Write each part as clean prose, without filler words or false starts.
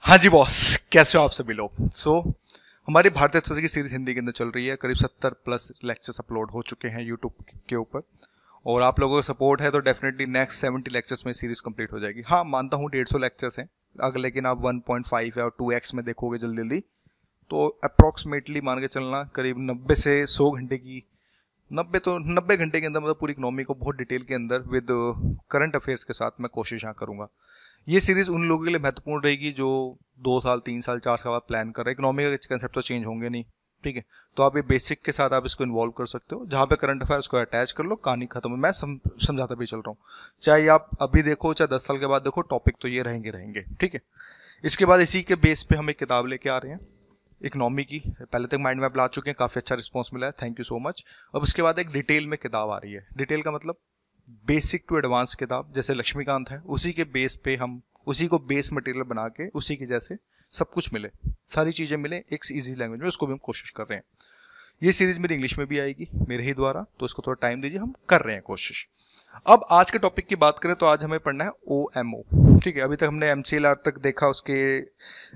हाँ जी बॉस, कैसे हो आप सभी लोग। हमारी भारतीय अर्थशास्त्र की सीरीज हिंदी के अंदर चल रही है। करीब 70 प्लस लेक्चर्स अपलोड हो चुके हैं यूट्यूब के ऊपर, और आप लोगों का सपोर्ट है तो डेफिनेटली नेक्स्ट 70 लेक्चर्स में सीरीज कंप्लीट हो जाएगी। हाँ, मानता हूँ 150 लेक्चर्स हैं, अगर लेकिन आप 1.5 या 2x में देखोगे जल्दी जल्दी तो अप्रॉक्सीमेटली मान के चलना करीब 90 से 100 घंटे की 90 घंटे के अंदर मतलब पूरी इकोनॉमी को बहुत डिटेल के अंदर विद करंट अफेयर्स के साथ मैं कोशिश यहाँ करूँगा। ये सीरीज उन लोगों के लिए महत्वपूर्ण रहेगी जो 2 साल 3 साल 4 साल बाद प्लान कर रहे हैं। इकोनॉमी के कंसेप्ट तो चेंज होंगे नहीं, ठीक है। तो आप ये बेसिक के साथ आप इसको इन्वॉल्व कर सकते हो, जहाँ पे करंट अफेयर्स को अटैच कर लो, कहानी खत्म है। मैं समझाता भी चल रहा हूँ, चाहे आप अभी देखो चाहे 10 साल के बाद देखो, टॉपिक तो ये रहेंगे, ठीक है। इसके बाद इसी के बेस पे हम एक किताब लेके आ रहे हैं इकोनॉमी की। पहले तक माइंड मैप ला चुके हैं, काफ़ी अच्छा रिस्पॉन्स मिला है, थैंक यू सो मच। अब इसके बाद एक डिटेल में किताब आ रही है। डिटेल का मतलब बेसिक टू एडवांस किताब, जैसे लक्ष्मीकांत है उसी के बेस पे हम उसी को बेस मटेरियल बना के उसी के जैसे सब कुछ मिले, सारी चीज़ें मिले एक इजी लैंग्वेज में, उसको भी हम कोशिश कर रहे हैं। ये सीरीज मेरी इंग्लिश में भी आएगी मेरे ही द्वारा, तो इसको थोड़ा टाइम दीजिए, हम कर रहे हैं कोशिश। अब आज के टॉपिक की बात करें तो आज हमें पढ़ना है OMO, ठीक है। अभी तक हमने MCLR तक देखा, उसके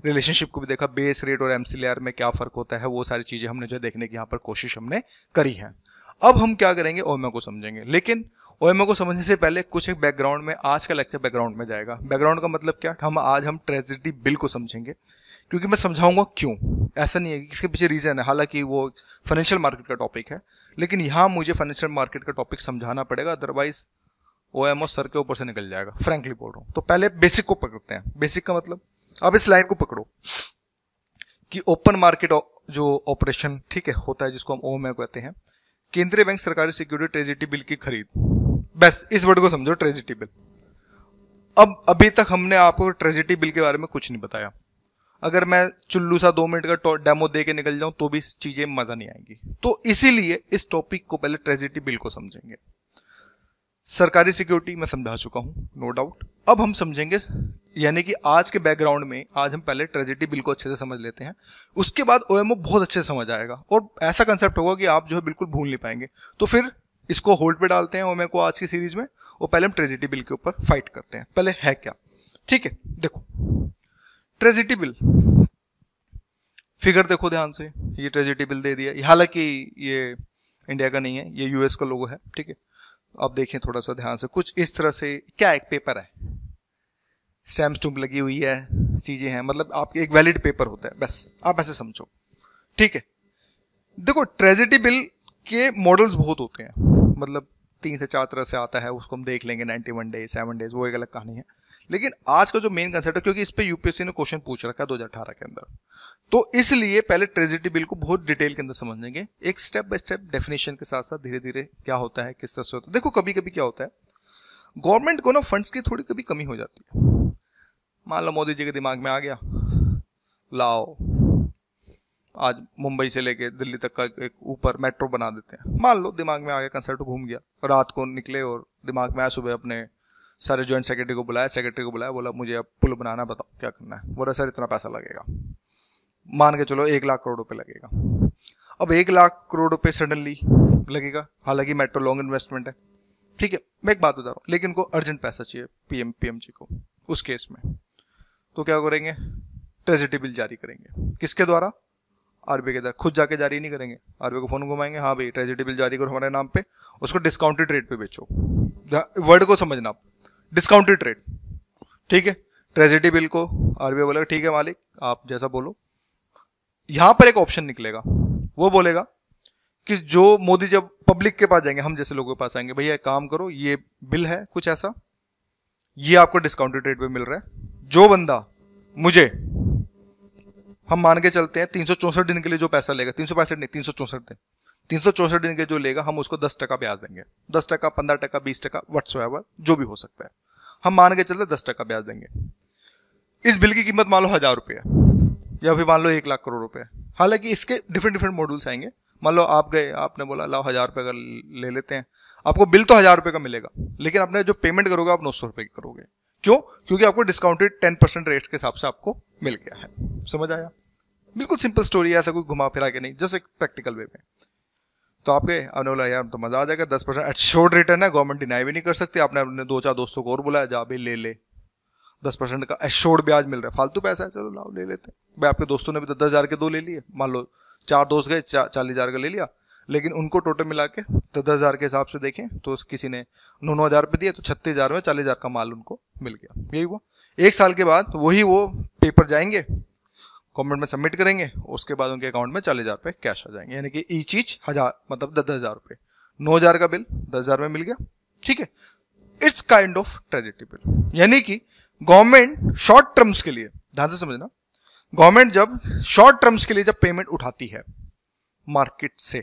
रिलेशनशिप को भी देखा, बेस रेट और MCLR में क्या फ़र्क होता है, वो सारी चीज़ें हमने जो देखने की यहाँ पर कोशिश हमने करी है। अब हम क्या करेंगे, OMO को समझेंगे। लेकिन OMO को समझने से पहले कुछ एक बैकग्राउंड में, आज का लेक्चर बैकग्राउंड में जाएगा। बैकग्राउंड का मतलब क्या, आज हम ट्रेजरी बिल को समझेंगे, क्योंकि मैं समझाऊंगा क्यों। ऐसा नहीं है कि इसके पीछे रीजन है, हालांकि वो फाइनेंशियल मार्केट का टॉपिक है, लेकिन यहाँ मुझे फाइनेंशियल मार्केट का टॉपिक समझाना पड़ेगा, अदरवाइज OMO सर के ऊपर से निकल जाएगा, फ्रैंकली बोल रहा हूँ। तो पहले बेसिक को पकड़ते हैं। बेसिक का मतलब अब इस लाइन को पकड़ो कि ओपन मार्केट जो ऑपरेशन, ठीक है, होता है, जिसको हम OMO कहते हैं, केंद्रीय बैंक सरकारी सिक्योरिटी ट्रेजरी बिल की खरीद, बस इस वर्ड को समझो, ट्रेजरी बिल। अब अभी तक हमने आपको ट्रेजरी बिल के बारे में कुछ नहीं बताया। अगर मैं चुल्लू सा 2 मिनट का डेमो दे के निकल जाऊं तो भी चीजें मजा नहीं आएंगी, तो इसीलिए इस टॉपिक को पहले ट्रेजरी बिल को समझेंगे। सरकारी सिक्योरिटी मैं समझा चुका हूं, नो डाउट। अब हम समझेंगे, यानी कि आज के बैकग्राउंड में आज हम पहले ट्रेजरी बिल को अच्छे से समझ लेते हैं, उसके बाद OMO बहुत अच्छे से समझ आएगा, और ऐसा कंसेप्ट होगा कि आप जो है बिल्कुल भूल नहीं पाएंगे। तो फिर इसको होल्ड पे डालते हैं OMO को आज की सीरीज में, और पहले हम ट्रेजरी बिल के ऊपर फाइट करते हैं। पहले है क्या, ठीक है। देखो ट्रेजरी बिल, फिगर देखो ध्यान से, ये ट्रेजरी बिल दे दिया, हालांकि ये इंडिया का नहीं है, ये US का लोगो है, ठीक है। आप देखें थोड़ा सा ध्यान से, कुछ इस तरह से, क्या एक पेपर है, स्टैम्प स्टूम्प लगी हुई है, चीजें हैं, मतलब आप एक वैलिड पेपर होता है, बस आप ऐसे समझो, ठीक है। देखो ट्रेजरी बिल के मॉडल्स बहुत होते हैं, मतलब 3 से 4 तरह से आता है, उसको हम देख लेंगे, 91 डेज 7 डेज, वो एक अलग कहानी है। लेकिन आज का जो मेन कंसेप्ट है, क्योंकि इस पे UPSC ने क्वेश्चन पूछ रखा है 2018 के अंदर, तो इसलिए पहले ट्रेजरी बिल को बहुत डिटेल के अंदर समझेंगे, एक स्टेप बाय स्टेप डेफिनेशन के साथ साथ धीरे धीरे क्या होता है, किस तरह से होता है। देखो कभी कभी क्या होता है, गवर्नमेंट को ना फंड्स की थोड़ी कभी कमी हो जाती है। मान लो मोदी जी के दिमाग में आ गया, लाओ आज मुंबई से लेके दिल्ली तक का एक ऊपर मेट्रो बना देते हैं, मान लो दिमाग में आ गया, कंसेप्ट घूम गया, रात को निकले और दिमाग में आया, सुबह अपने सारे ज्वाइंट सेक्रेटरी को बुलाया, बोला मुझे अब पुल बनाना, बताओ क्या करना है। बोला सर इतना पैसा लगेगा, मान के चलो 1 लाख करोड़ रुपए लगेगा। अब 1 लाख करोड़ रुपए सडनली लगेगा, हालांकि मेट्रो लॉन्ग इन्वेस्टमेंट है, ठीक है। मैं एक बात बता रहा हूँ, लेकिन को अर्जेंट पैसा चाहिए PMG को, उस केस में तो क्या करेंगे, ट्रेजरी बिल जारी करेंगे। किसके द्वारा, RBI के द्वारा। खुद जाके जारी नहीं करेंगे, RBI को फोन घुमाएंगे, हाँ भाई ट्रेजरी बिल जारी करो हमारे नाम पे, उसको डिस्काउंटेड रेट पे बेचो। वर्ड को समझना आप, डिस्काउंटेड रेट, ठीक है। ट्रेजरी बिल को RBI बोलेगा ठीक है मालिक आप जैसा बोलो। यहां पर एक ऑप्शन निकलेगा, वो बोलेगा कि जो मोदी जब पब्लिक के पास जाएंगे, हम जैसे लोगों के पास आएंगे, भैया एक काम करो, ये बिल है कुछ ऐसा, ये आपको डिस्काउंटेड रेट पे मिल रहा है, जो बंदा मुझे, हम मान के चलते हैं 364 दिन के लिए जो पैसा लेगा, 365 नहीं 364 दिन, 364 दिन के जो लेगा, हम उसको 10% ब्याज देंगे, 10%, 15%, 20%, व्हाट्सएवर जो भी हो सकता है, हम मान के चलते 10% ब्याज देंगे। इस बिल की कीमत मान लो 1000 रुपये है, या फिर मान लो 1 लाख करोड़ रुपए। हालांकि इसके डिफरेंट मॉडल्स आएंगे। मान लो आप गए, आपने बोला लाओ 1000 रुपये का ले लेते हैं, आपको बिल तो 1000 रुपये का मिलेगा, लेकिन आपने जो पेमेंट करोगे आप 900 रुपये की करोगे। क्यों, क्योंकि आपको डिस्काउंटेड 10% रेट के हिसाब से आपको मिल गया है। समझ आया, बिल्कुल सिंपल स्टोरी है, ऐसा कोई घुमा फिरा के नहीं, जस्ट एक प्रैक्टिकल वे में। तो आपके आपने बोला यार तो मजा आ जाएगा, 10% शॉर्ट रिटर्न है, गवर्नमेंट डिनाई भी नहीं कर सकती, आपने अपने 2-4 दोस्तों को और बुलाया, जा भी ले ले, 10% का एश्योर्ड ब्याज मिल रहा है, फालतू पैसा है, चलो लाओ ले लेते हैं भाई। आपके दोस्तों ने भी 10,000 के 2 ले लिए, मान लो 4 दोस्त गए, 40,000 का ले लिया, लेकिन उनको टोटल मिला के 10,000 के हिसाब से देखें तो किसी ने 9,000 रुपये दिए, तो 36,000 में 40,000 का माल उनको मिल गया। यही हुआ। 1 साल के बाद वही वो पेपर जाएंगे, गवर्नमेंट में सबमिट करेंगे, उसके बाद उनके अकाउंट में 40,000 रुपये कैश आ जाएंगे, यानी कि ईच 1000 मतलब 10,000 रुपये, 9,000 का बिल 10,000 में मिल गया। ठीक है, it's kind of tragedy bill. यानी कि गवर्नमेंट शॉर्ट टर्म्स के लिए, ध्यान से समझना, गवर्नमेंट जब शॉर्ट टर्म्स के लिए जब पेमेंट उठाती है मार्केट से,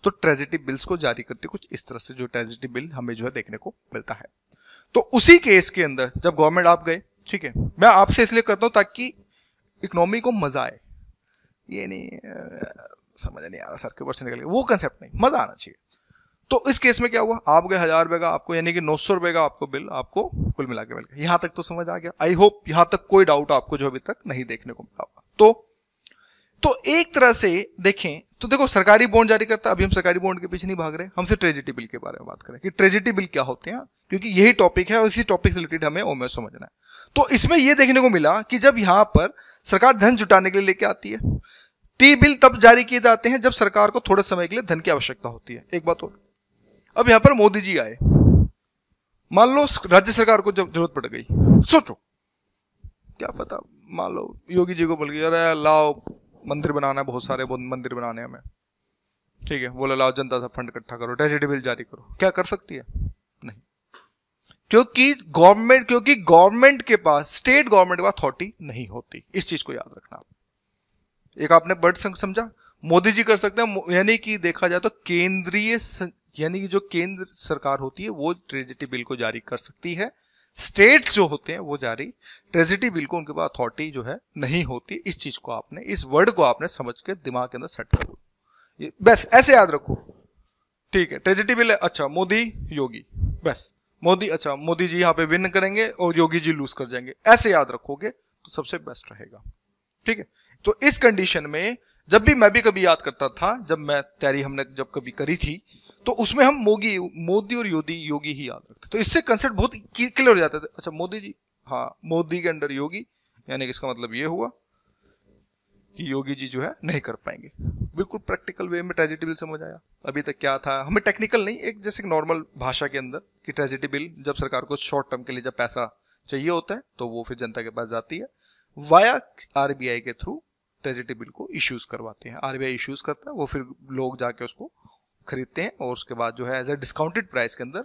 तो ट्रेजेडी बिल्स को जारी करती है कुछ इस तरह से, जो ट्रेजेडी बिल हमें जो है देखने को मिलता है। तो उसी केस के अंदर जब गवर्नमेंट आप गए, ठीक है, मैं आपसे इसलिए करता हूं ताकि इकोनॉमी को मजा आए, ये नहीं समझ नहीं आ रहा सर के ऊपर से निकल गया, वो कंसेप्ट नहीं, मजा आना चाहिए। तो इस केस में क्या हुआ, आप गए 1,000 रुपए का आपको, यानी कि 900 रुपए का आपको बिल आपको कुल मिला के मिल गया। यहां तक तो समझ आ गया। आई होप यहां तक कोई डाउट आपको जो अभी तक नहीं देखने को मिला होगा। तो एक तरह से देखें तो देखो, सरकारी बॉन्ड जारी करता है, अभी हम सरकारी बॉन्ड के पीछे नहीं भाग रहे, हम सिर्फ ट्रेजेडी बिल के बारे में बात करें कि ट्रेजेडी बिल क्या होते हैं, क्योंकि यही टॉपिक है और इसी टॉपिक से रिलेटेड हमें ओमें समझना है। तो इसमें यह देखने को मिला कि जब यहां पर सरकार धन जुटाने के लिए लेके आती है, टी बिल तब जारी किए जाते हैं जब सरकार को थोड़े समय के लिए धन की आवश्यकता होती है। एक बात और, अब यहां पर मोदी जी आए, मान लो राज्य सरकार को जब जरूरत पड़ गई, सोचो क्या पता, मान लो योगी जी को बोल गया अरे लाओ मंदिर बनाना है, बहुत सारे मंदिर बनाने हमें, ठीक है, बोला लाओ जनता सा फंड इकट्ठा करो, ट्रेजेडी बिल जारी करो, क्या कर सकती है? नहीं, क्योंकि गवर्नमेंट के पास, स्टेट गवर्नमेंट के पास अथॉरिटी नहीं होती। इस चीज को याद रखना। एक आपने वर्ड समझा, मोदी जी कर सकते हैं, यानी कि देखा जाए तो केंद्रीय, यानी कि जो केंद्र सरकार होती है वो ट्रेजेडी बिल को जारी कर सकती है, स्टेट्स जो होते हैं वो जारी ट्रेजेडी बिल को उनके पास अथॉरिटी जो है नहीं होती। इस चीज को आपने, इस वर्ड को आपने समझ के दिमाग के अंदर सेट कर लो, बस ऐसे याद रखो। ठीक है, ट्रेजेडी बिल है, अच्छा मोदी योगी, बस मोदी, अच्छा मोदी जी यहाँ पे विन करेंगे और योगी जी लूज कर जाएंगे, ऐसे याद रखोगे तो सबसे बेस्ट रहेगा। ठीक है, तो इस कंडीशन में जब भी मैं भी कभी याद करता था, जब मैं तैयारी हमने जब कभी करी थी, तो उसमें हम मोदी और योगी ही याद रखते, तो इससे कंसेप्ट बहुत क्लियर हो जाता था। अच्छा मोदी जी, हाँ मोदी के अंडर योगी, यानी कि इसका मतलब ये हुआ कि योगी जी जो है नहीं कर पाएंगे। बिल्कुल प्रैक्टिकल वे में ट्रेजेडी बिल समझ आया। अभी तक क्या था, हमें टेक्निकल नहीं, एक जैसे नॉर्मल भाषा के अंदर कि ट्रेजेडी बिल जब सरकार को शॉर्ट टर्म के लिए जब पैसा चाहिए होता है तो वो फिर जनता के पास जाती है, वाया आरबीआई के थ्रू ट्रेजेडी बिल को इश्यूज करवाते हैं, आरबीआई इश्यूज करता है, वो फिर लोग जाके उसको खरीदते हैं और उसके बाद जो है एज ए डिस्काउंटेड प्राइस के अंदर।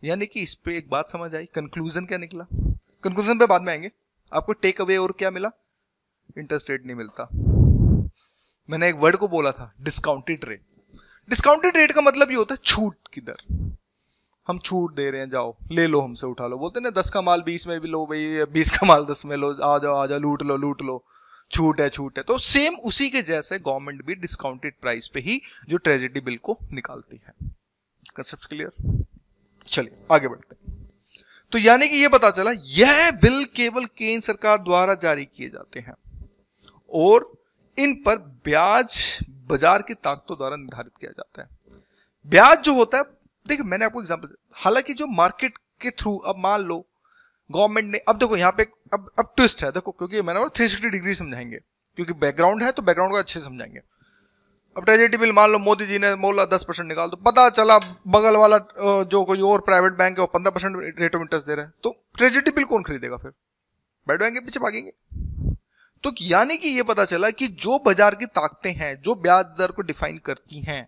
यानी कि इस पे एक बात समझ आई, कंक्लूजन क्या निकला, कंक्लूजन पे बाद में आएंगे। आपको टेक अवे और क्या मिला, इंटरेस्ट रेट नहीं मिलता। मैंने एक वर्ड को बोला था, डिस्काउंटेड रेट। डिस्काउंटेड रेट का मतलब ये होता है छूट की दर, हम छूट दे रहे हैं, जाओ ले लो हमसे उठा लो, बोलते ना 10 का माल 20 में भी लो भाई, 20 का माल 10 में लो, आ जाओ लूट लो, छूट है। तो सेम उसी के जैसे गवर्नमेंट भी डिस्काउंटेड प्राइस पे ही जो ट्रेजेडी बिल को निकालती है। Concept clear? चलिए आगे बढ़ते हैं। तो यानी कि ये पता चला, यह बिल केवल केंद्र सरकार द्वारा जारी किए जाते हैं और इन पर ब्याज बाजार की ताकतों द्वारा निर्धारित किया जाता है। ब्याज जो होता है, देखिए मैंने आपको एग्जांपल, हालांकि जो मार्केट के थ्रू, अब मान लो गवर्नमेंट ने, अब देखो यहाँ पे अब ट्विस्ट है, देखो क्योंकि मैंने 360 डिग्री समझाएंगे, क्योंकि बैकग्राउंड है तो बैकग्राउंड को अच्छे समझाएंगे। अब ट्रेजेडी बिल मान लो मोदी जी ने बोला 10% निकाल दो, पता चला बगल वाला जो कोई और प्राइवेट बैंक है वो 15% रेट ऑफ इंटरेस्ट दे रहा है, तो ट्रेजेडी बिल कौन खरीदेगा? फिर प्राइवेट बैंक के पीछे भागेंगे। तो यानी कि ये पता चला कि जो बाजार की ताकतें हैं, जो ब्याज दर को डिफाइन करती हैं,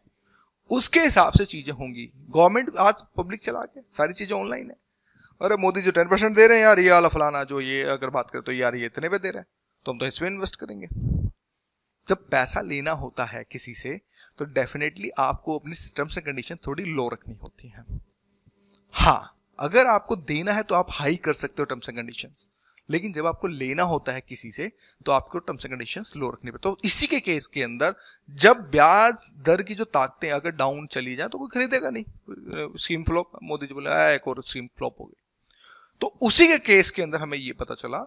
उसके हिसाब से चीजें होंगी। गवर्नमेंट आज पब्लिक चला के सारी चीजें ऑनलाइन है, अरे मोदी जो 10% दे रहे हैं यार, ये वाला फलाना जो, ये अगर बात करें तो यार ये इतने पे दे रहे हैं, तो हम तो इसमें इन्वेस्ट करेंगे। जब पैसा लेना होता है किसी से तो डेफिनेटली आपको अपनी टर्म्स एंड कंडीशन थोड़ी लो रखनी होती है। हाँ, अगर आपको देना है तो आप हाई कर सकते हो टर्म्स एंड कंडीशंस, लेकिन जब आपको लेना होता है किसी से तो आपको टर्म्स एंड कंडीशंस लो रखनी पड़ती है। तो इसी के केस के अंदर जब ब्याज दर की जो ताकतें अगर डाउन चली जाए तो कोई खरीदेगा नहीं। स्कीम फ्लॉप, मोदी जी बोले एक और स्कीम फ्लॉप हो गई। तो उसी के केस के अंदर हमें यह पता चला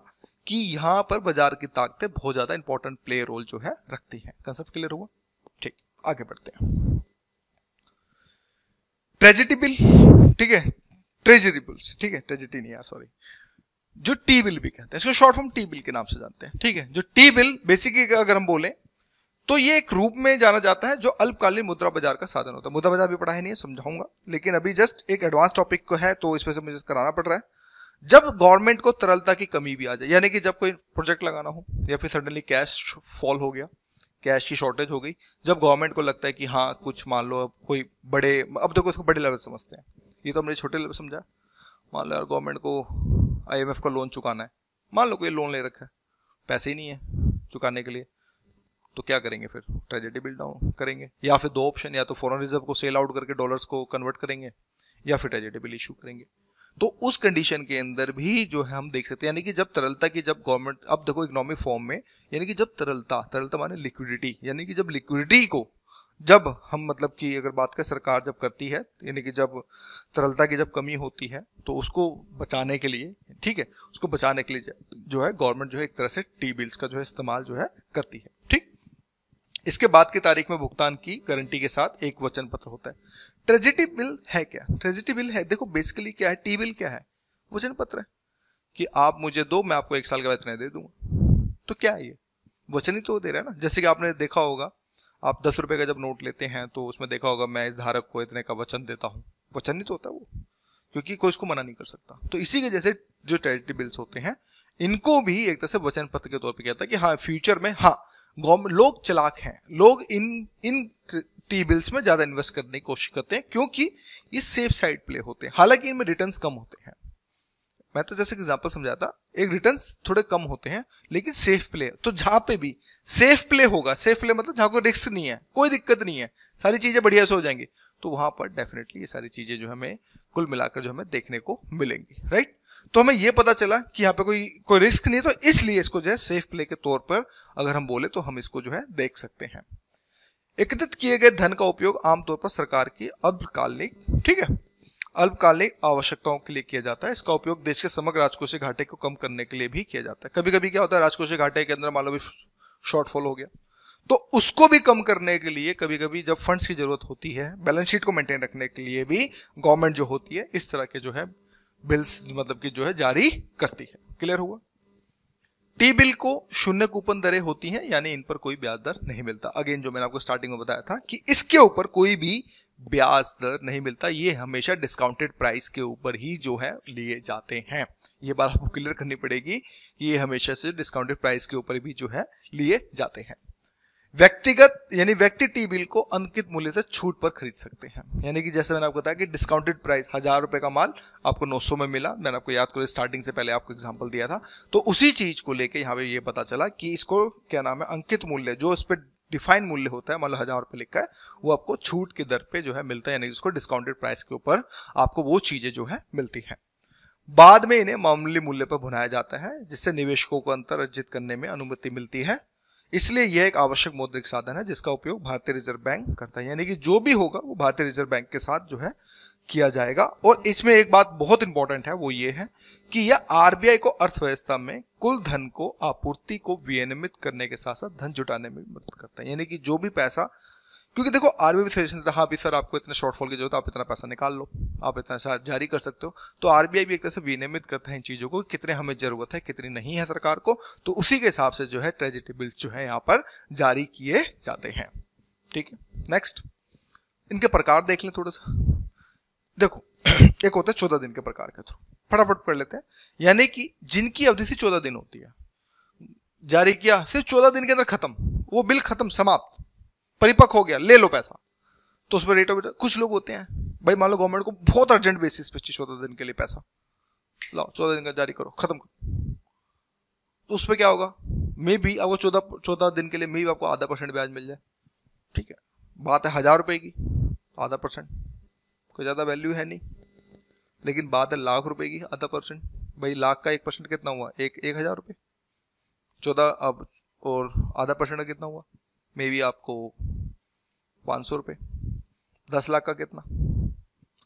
कि यहां पर बाजार की ताकतें बहुत ज्यादा इंपॉर्टेंट प्ले रोल जो है रखती हैं। कंसेप्ट क्लियर हुआ? ठीक, आगे बढ़ते हैं। ट्रेजेडी बिल, ठीक है, ट्रेजरी बिल्स, ठीक है, ट्रेजेडी नहीं यार, सॉरी, जो टी बिल भी कहते हैं, इसको शॉर्ट फॉर्म टी बिल के नाम से जानते हैं, ठीक है। जो टी बिल बेसिकली अगर हम बोले तो ये एक रूप में जाना जाता है जो अल्पकालीन मुद्रा बाजार का साधन होता है। मुद्रा बाजार भी पढ़ा है नहीं है, समझाऊंगा, लेकिन अभी जस्ट एक एडवांस टॉपिक को है तो इस वजह से मुझे कराना पड़ रहा है। जब गवर्नमेंट को तरलता की कमी भी आ जाए, यानी कि जब कोई प्रोजेक्ट लगाना हो या फिर सडनली कैश फॉल हो गया, कैश की शॉर्टेज हो गई, जब गवर्नमेंट को लगता है कि हाँ कुछ मान लो कोई बड़े, अब देखो इसको बड़े लेवल समझते हैं, ये तो हमने छोटे लेवल समझा। मान लो यार गवर्नमेंट को IMF का लोन चुकाना है, मान लो कोई लोन ले रखा है, पैसे ही नहीं है चुकाने के लिए, तो क्या करेंगे फिर? ट्रेजेडी बिल डाउन करेंगे, या फिर दो ऑप्शन, या तो फॉरेन रिजर्व को सेल आउट करके डॉलर्स को कन्वर्ट करेंगे, या फिर ट्रेजेडी बिल इशू करेंगे। तो उस कंडीशन के अंदर भी जो है हम देख सकते हैं, यानी कि जब तरलता की, जब गवर्नमेंट, अब देखो इकोनॉमिक फॉर्म में, यानी कि जब तरलता माने लिक्विडिटी, यानी कि जब लिक्विडिटी को, जब हम मतलब कि अगर बात करें सरकार जब करती है, यानी कि जब तरलता की जब कमी होती है तो उसको बचाने के लिए, ठीक है, उसको बचाने के लिए जो है गवर्नमेंट जो है एक तरह से टी बिल्स का जो है इस्तेमाल जो है करती है, ठीक। इसके बाद की तारीख में भुगतान की गारंटी के साथ एक वचन पत्र होता है। ट्रेजेडी बिल है क्या? ट्रेजेडी बिल है, देखो बेसिकली क्या है, टी बिल क्या है? वचन पत्र है कि आप मुझे दो, मैं आपको 1 साल का वेतन दे दूंगा। तो क्या है ये? वचन ही तो दे रहा है ना। जैसे कि आपने देखा होगा, आप 10 रुपए का जब नोट लेते हैं तो उसमें देखा होगा मैं इस धारक को इतने का वचन देता हूं। वचन ही तो होता है वो, क्योंकि कोई इसको मना नहीं कर सकता। तो इसी के जैसे जो ट्रेजेडी बिल्स होते हैं, इनको भी एक तरह से वचन पत्र के तौर पर कहता है कि हाँ फ्यूचर में, हाँ गवर्नमेंट, लोग चालाक हैं, लोग इन टी बिल्स में ज्यादा इन्वेस्ट करने की कोशिश करते हैं क्योंकि ये सेफ साइड प्ले होते हैं। हालांकि इनमें रिटर्न्स कम होते हैं, मैं तो जैसे एग्जांपल समझाया था, एक रिटर्न्स थोड़े कम होते हैं लेकिन सेफ प्ले। तो जहां पे भी सेफ प्ले होगा, सेफ प्ले मतलब जहां कोई रिस्क नहीं है, कोई दिक्कत नहीं है, सारी चीजें बढ़िया से हो जाएंगी, तो वहां पर डेफिनेटली ये सारी चीजें जो हमें कुल मिलाकर जो हमें देखने को मिलेंगी, राइट। तो हमें ये पता चला कि यहाँ पे कोई रिस्क नहीं है, तो इसलिए इसको जो है सेफ प्ले के तौर पर अगर हम बोले तो हम इसको जो है देख सकते हैं। एकत्रित किए गए धन का उपयोग आमतौर पर सरकार की अल्पकालिक, ठीक है, अल्पकालिक आवश्यकताओं के लिए किया जाता है। इसका उपयोग देश के समग्र राजकोषीय घाटे को कम करने के लिए भी किया जाता है। कभी कभी क्या होता है, राजकोषीय घाटे के अंदर मान लो भी शॉर्टफॉल हो गया, तो उसको भी कम करने के लिए कभी कभी जब फंड्स की जरूरत होती है, बैलेंस शीट को मेंटेन रखने के लिए भी गवर्नमेंट जो होती है इस तरह के जो है बिल्स मतलब कि जो है जारी करती है। क्लियर हुआ? टी बिल को 0 कूपन दरें होती हैं, यानी इन पर कोई ब्याज दर नहीं मिलता। अगेन जो मैंने आपको स्टार्टिंग में बताया था कि इसके ऊपर कोई भी ब्याज दर नहीं मिलता, ये हमेशा डिस्काउंटेड प्राइस के ऊपर ही जो है लिए जाते हैं। ये बात आपको क्लियर करनी पड़ेगी, ये हमेशा से डिस्काउंटेड प्राइस के ऊपर भी जो है लिए जाते हैं। व्यक्तिगत यानी व्यक्ति टी बिल को अंकित मूल्य से छूट पर खरीद सकते हैं, यानी कि जैसे मैंने आपको बताया कि डिस्काउंटेड प्राइस 1000 रुपए का माल आपको 900 में मिला, मैंने आपको याद करो स्टार्टिंग से पहले आपको एग्जांपल दिया था, तो उसी चीज को लेके यहाँ पे ये पता चला कि इसको क्या नाम है, अंकित मूल्य, जो इस पे डिफाइंड मूल्य होता है, मतलब 1000 रुपए लिखा है, वो आपको छूट की दर पे जो है मिलता है, यानी उसको डिस्काउंटेड प्राइस के ऊपर आपको वो चीजें जो है मिलती है। बाद में इन्हें मामूली मूल्य पर भुनाया जाता है, जिससे निवेशकों को अंतर अर्जित करने में अनुमति मिलती है। इसलिए यह एक आवश्यक मौद्रिक साधन है जिसका उपयोग भारतीय रिजर्व बैंक करता है, यानी कि जो भी होगा वो भारतीय रिजर्व बैंक के साथ जो है किया जाएगा। और इसमें एक बात बहुत इंपॉर्टेंट है, वो ये है कि यह आरबीआई को अर्थव्यवस्था में कुल धन को आपूर्ति को विनियमित करने के साथ साथ धन जुटाने में भी मदद करता है, यानी कि जो भी पैसा, क्योंकि देखो आरबीआई सजेशन देता है, हाँ भी सर आपको इतने शॉर्टफॉल की जरूरत है, आप इतना पैसा निकाल लो, आप इतना जारी कर सकते हो, तो आरबीआई भी एक तरह से विनियमित करता है इन चीजों को, कितने हमें जरूरत है कितनी नहीं है सरकार को, तो उसी के हिसाब से जो है ट्रेजेडी बिल्स जो है यहाँ पर जारी किए जाते हैं। ठीक है, नेक्स्ट इनके प्रकार देख लें थोड़ा सा। देखो एक होता है 14 दिन के प्रकार के थ्रू, फटाफट पढ़ लेते हैं। यानी कि जिनकी अवधि से 14 दिन होती है, जारी किया सिर्फ 14 दिन के अंदर खत्म, वो बिल खत्म, समाप्त, परिपक्व हो गया, ले लो पैसा, तो उस पर रेट ऑफ रिटर्न। कुछ लोग होते हैं भाई, मान लो गवर्नमेंट को बहुत अर्जेंट बेसिस पे 14 दिन के लिए पैसा, लाओ 14 दिन का जारी करो, खत्म करो, तो उस पर क्या होगा, मे बी आपको 14 दिन के लिए मे बी आपको 0.5% ब्याज मिल जाए। ठीक है, बात है 1000 रुपए की, 0.5% कोई ज्यादा वैल्यू है नहीं, लेकिन बात है लाख रुपए की, 0.5%, भाई लाख का 1% कितना हुआ, 1000 रुपए, 14 अब और 0.5% कितना हुआ, मे बी आपको 500 रुपए, 10 लाख का कितना।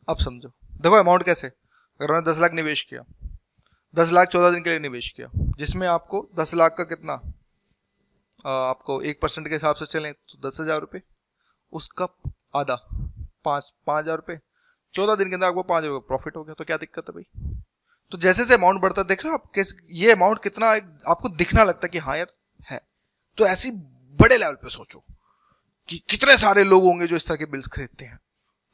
अब समझो, देखो अमाउंट कैसे, अगर मैंने 10 लाख निवेश किया, 10 लाख 14 दिन के लिए निवेश किया, जिसमें आपको 10 लाख का कितना, आपको 1% के हिसाब से चलें तो 10,000 रुपए, उसका आधा 5,000 रुपए, 14 दिन के अंदर आपको 5 रुपए प्रॉफिट हो गया, तो क्या दिक्कत है भाई। तो जैसे जैसे अमाउंट बढ़ता देख रहे हो आप, ये अमाउंट कितना आपको दिखना लगता है कि हाँ यार है। तो ऐसी बड़े लेवल पे सोचो कि कितने सारे लोग होंगे जो इस तरह के बिल्स खरीदते हैं।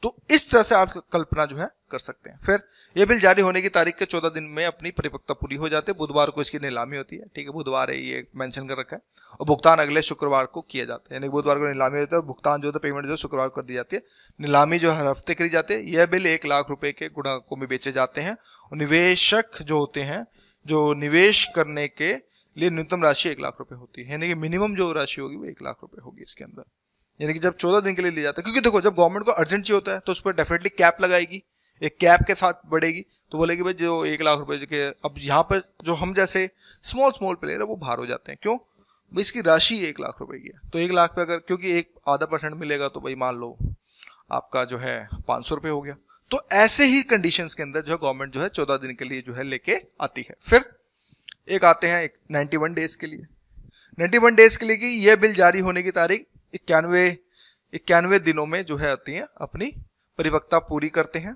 तो इस तरह से आप कल्पना जो है कर सकते हैं। फिर ये बिल जारी होने की तारीख के 14 दिन में अपनी परिपक्वता पूरी हो जाती है। बुधवार को इसकी नीलामी होती है, ठीक है, बुधवार है ये मेंशन कर रखा है। और भुगतान अगले शुक्रवार को किया जाता है, यानी बुधवार को नीलामी होती है और भुगतान जो है पेमेंट जो शुक्रवार को कर दी जाती है। नीलामी जो हर हफ्ते करी जाती है। यह बिल 1 लाख रुपए के गुणांकों में बेचे जाते हैं और निवेशक जो होते हैं, जो निवेश करने के लिए न्यूनतम राशि 1 लाख रुपए होती है, यानी कि मिनिमम जो राशि होगी वो 1 लाख रुपए होगी इसके अंदर। यानी कि जब 14 दिन के लिए लिया जाता है, क्योंकि देखो जब गवर्नमेंट को अर्जेंट चाहिए होता है तो उस पर डेफिनेटली कैप लगाएगी, एक कैप के साथ बढ़ेगी। तो बोलेगी भाई जो 1 लाख रुपए के, अब यहाँ पर जो हम जैसे स्मॉल प्लेयर है वो बाहर हो जाते हैं। क्यों भाई, इसकी राशि 1 लाख रुपए की है, तो 1 लाख पे अगर क्योंकि एक आधा % मिलेगा तो भाई मान लो आपका जो है 500 रुपये हो गया। तो ऐसे ही कंडीशंस के अंदर जो गवर्नमेंट जो है 14 दिन के लिए जो है लेके आती है। फिर एक आते हैं 91 डेज के लिए। 91 डेज के लिए कि यह बिल जारी होने की तारीख 91 दिनों में जो है आती है, अपनी परिपक्वता पूरी करते हैं।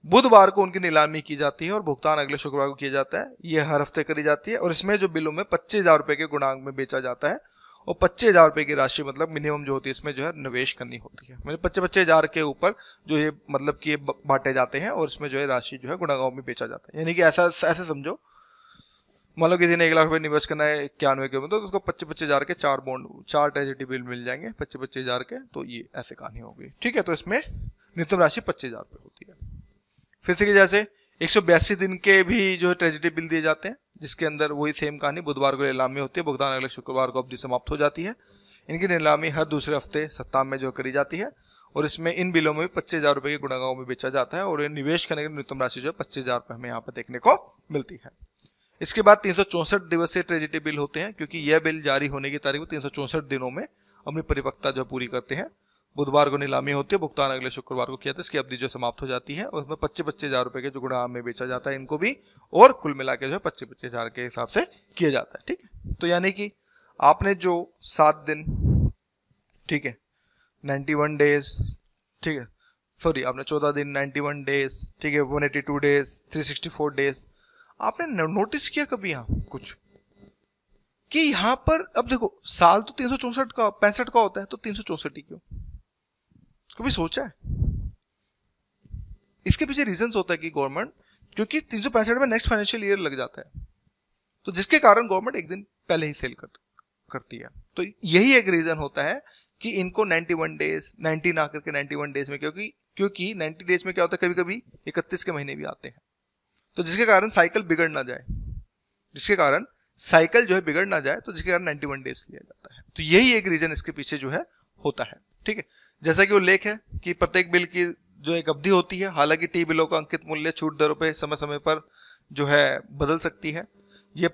बुधवार को उनकी नीलामी की जाती है और भुगतान अगले शुक्रवार को किया जाता है। यह हर हफ्ते करी जाती है और इसमें जो बिलों में 25,000 रुपए के गुणांक में बेचा जाता है और 25,000 रुपए की राशि मतलब मिनिमम जो होती है इसमें जो है निवेश करनी होती है। मतलब 25,000 के ऊपर जो ये मतलब कि बांटे जाते हैं और इसमें जो है राशि जो है गुणांकों में बेचा जाता है। यानी कि ऐसे समझो, मान लो किसी ने 1 लाख रुपए निवेश करना है 91 के, तो उसको 25,000 के 4 ट्रेजेडी बिल मिल जाएंगे 25,000 के। तो ये ऐसे कहानी हो गई, ठीक है। तो इसमें न्यूनतम राशि 25,000 रुपये होती है। फिर से जैसे 182 दिन के भी जो है ट्रेजेडी बिल दिए जाते हैं, जिसके अंदर वही सेम कहानी, बुधवार को नीलामी होती है, भुगतान अगले शुक्रवार को अवधि समाप्त हो जाती है। इनकी नीलामी हर दूसरे हफ्ते सप्ताह में जो करी जाती है और इसमें इन बिलों में 25,000 रुपए के गुणांकों में बेचा जाता है और निवेश करने की न्यूनतम राशि जो है 25,000 रुपये हमें यहाँ पर देखने को मिलती है। इसके बाद 364 दिवसीय ट्रेजेडी बिल होते हैं, क्योंकि यह बिल जारी होने की तारीख 364 दिनों में अपनी परिपक्वता जो पूरी करते हैं। बुधवार को नीलामी होती है, भुगतान अगले शुक्रवार को किया था, इसकी अवधि जो समाप्त हो जाती है और उसमें 25,000 रुपए के जो गुणांक में बेचा जाता है इनको भी, और कुल मिला के जो है 25,000 के हिसाब से किया जाता है, ठीक है। तो यानी कि आपने जो 7 दिन, ठीक है, 91 डेज, ठीक है, सॉरी आपने 14 दिन, 91 डेज, ठीक है, 182 डेज, 364 डेज, आपने नोटिस किया कभी यहाँ कुछ कि यहाँ पर, अब देखो साल तो 364 का 65 का होता है, तो 364 ही क्यों, कभी सोचा है? इसके पीछे रीजंस होता है कि गवर्नमेंट, क्योंकि 365 में नेक्स्ट फाइनेंशियल ईयर लग जाता है, तो जिसके कारण गवर्नमेंट एक दिन पहले ही सेल करती है। तो यही एक रीजन होता है कि इनको 91 डेज 90 ना करके 91 डेज में, क्योंकि 90 डेज में क्या होता है, कभी कभी 31 के महीने भी आते हैं, तो जिसके कारण साइकिल बिगड़ ना जाए, जिसके कारण साइकिल जो है बिगड़ ना जाए, तो जिसके कारण 91 डेज लिया जाता है। तो यही एक रीजन इसके पीछे जो है होता है, ठीक है। जैसा कि उल्लेख है कि प्रत्येक बिल की जो एक अवधि होती है, हालांकि टी बिलों का अंकित मूल्य छूट दरों पे समय समय पर जो है बदल सकती है। ये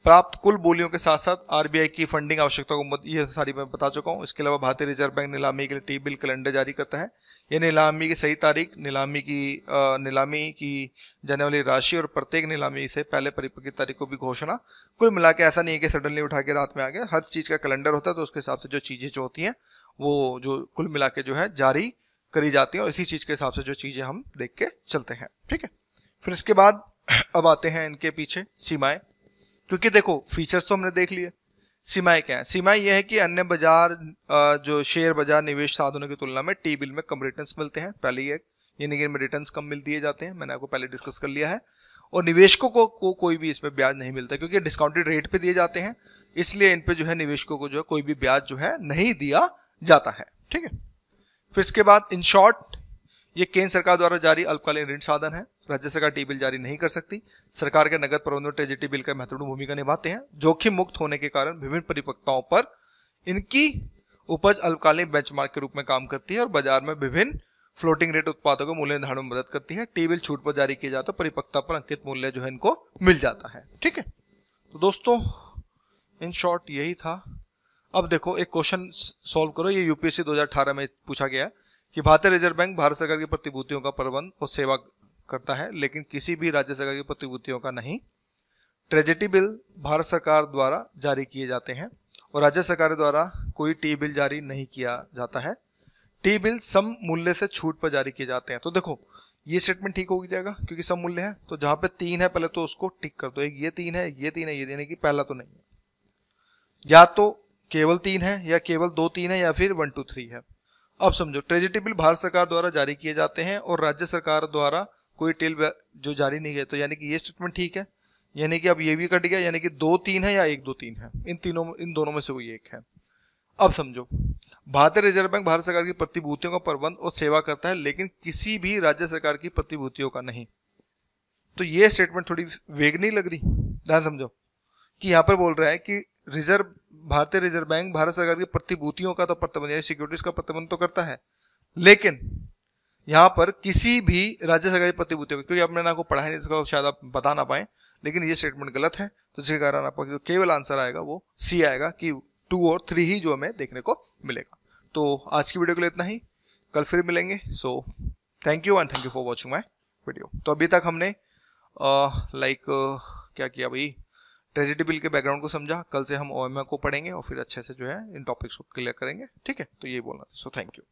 प्राप्त कुल बोलियों के साथ साथ आरबीआई की फंडिंग आवश्यकता को ये सारी मैं बता चुका हूँ। इसके अलावा भारतीय रिजर्व बैंक नीलामी के लिए टी बिल कैलेंडर जारी करता है। यह नीलामी की सही तारीख, नीलामी की जाने वाली राशि और प्रत्येक नीलामी से पहले परिपक्व की तारीख को भी घोषणा। कुल मिला के ऐसा नहीं है कि सडनली उठा के रात में आ गया, हर चीज का कैलेंडर होता है, तो उसके हिसाब से जो चीजें जो होती हैं वो जो कुल मिला के जो है जारी करी जाती है और इसी चीज के हिसाब से जो चीजें हम देख के चलते हैं, ठीक है। फिर इसके बाद अब आते हैं इनके पीछे सीमाएं, क्योंकि देखो फीचर्स तो हमने देख लिए, सीमाएं क्या है? सीमाएं यह है कि अन्य बाजार जो शेयर बाजार निवेश साधनों की तुलना में टी बिल में कम रिटर्न्स मिलते हैं, पहले ही यानी कि इनमें रिटर्न्स कम मिल दिए जाते हैं, मैंने आपको पहले डिस्कस कर लिया है। और निवेशकों को कोई भी इसमें ब्याज नहीं मिलता, क्योंकि डिस्काउंटेड रेट पे दिए जाते हैं, इसलिए इन पे जो है निवेशकों को जो है कोई भी ब्याज जो है नहीं दिया जाता है, ठीक है। फिर इसके बाद इन शॉर्ट ये केंद्र सरकार द्वारा जारी अल्पकालीन ऋण साधन है, राज्य सरकार टी बिल जारी नहीं कर सकती। सरकार के नगद प्रबंधन ट्रेजेडी बिल का महत्वपूर्ण भूमिका निभाते हैं। जोखिम मुक्त होने के कारण विभिन्न परिपक्वताओं पर इनकी उपज अल्पकालीन बेंचमार्क के रूप में काम करती है और बाजार में विभिन्न फ्लोटिंग रेट उत्पादों को मूल्य निर्धारण में मदद करती है। टी बिल छूट पर जारी किया जाता है, परिपक्वता पर अंकित मूल्य जो है इनको मिल जाता है, ठीक है। तो दोस्तों इन शॉर्ट यही था। अब देखो एक क्वेश्चन सॉल्व करो, ये यूपीएससी 2018 में पूछा गया कि भारतीय रिजर्व बैंक भारत सरकार की प्रतिभूतियों का प्रबंध और सेवा करता है, लेकिन किसी भी राज्य सरकार की प्रतिभूतियों का नहीं। ट्रेजेडी बिल भारत सरकार द्वारा जारी किए जाते हैं और राज्य सरकार द्वारा कोई टी बिल जारी नहीं किया जाता है। टी बिल सम मूल्य से छूट पर जारी किए जाते हैं। तो देखो ये स्टेटमेंट ठीक हो जाएगा क्योंकि सब मूल्य है। तो जहां पे 3 है पहले तो उसको टिक कर दो, एक ये 3 है, ये 3 है, ये देने की पहला तो नहीं है, या तो केवल 3 है या केवल 2 3 है या फिर 1 2 3 है। अब समझो ट्रेजरी बिल भारत सरकार द्वारा जारी किए जाते हैं और राज्य सरकार द्वारा कोई टिल जो जारी नहीं है, तो यानी कि ये स्टेटमेंट ठीक है, यानी कि अब ये भी कट गया, यानी कि 2 3 है या 1 2 3 है, इन दोनों में से कोई एक है। अब समझो भारतीय रिजर्व बैंक भारत सरकार की प्रतिभूतियों का प्रबंध और सेवा करता है लेकिन किसी भी राज्य सरकार की प्रतिभूतियों का नहीं। तो ये स्टेटमेंट थोड़ी वेग नहीं लग रही? ध्यान समझो कि यहां पर बोल रहा है कि भारतीय रिजर्व बैंक भारत सरकार की प्रतिभूतियों का तो प्रबंध यानी सिक्योरिटीज का प्रबंध तो करता है, लेकिन यहां पर किसी भी राज्य सरकार की प्रतिभूतियों, क्योंकि अब मैंने आपको पढ़ा है नहीं तो शायद आप बता ना पाए, लेकिन ये स्टेटमेंट गलत है। तो जिसके कारण आपका जो केवल आंसर आएगा वो सी आएगा कि 2 और 3 ही जो हमें देखने को मिलेगा। तो आज की वीडियो के लिए इतना ही, कल फिर मिलेंगे। So thank you and thank you for watching my video. तो अभी तक हमने क्या किया भाई, ट्रेजरी बिल के बैकग्राउंड को समझा, कल से हम ओएमआर को पढ़ेंगे और फिर अच्छे से जो है इन टॉपिक्स को क्लियर करेंगे। ठीक है, तो ये बोलना। So thank you.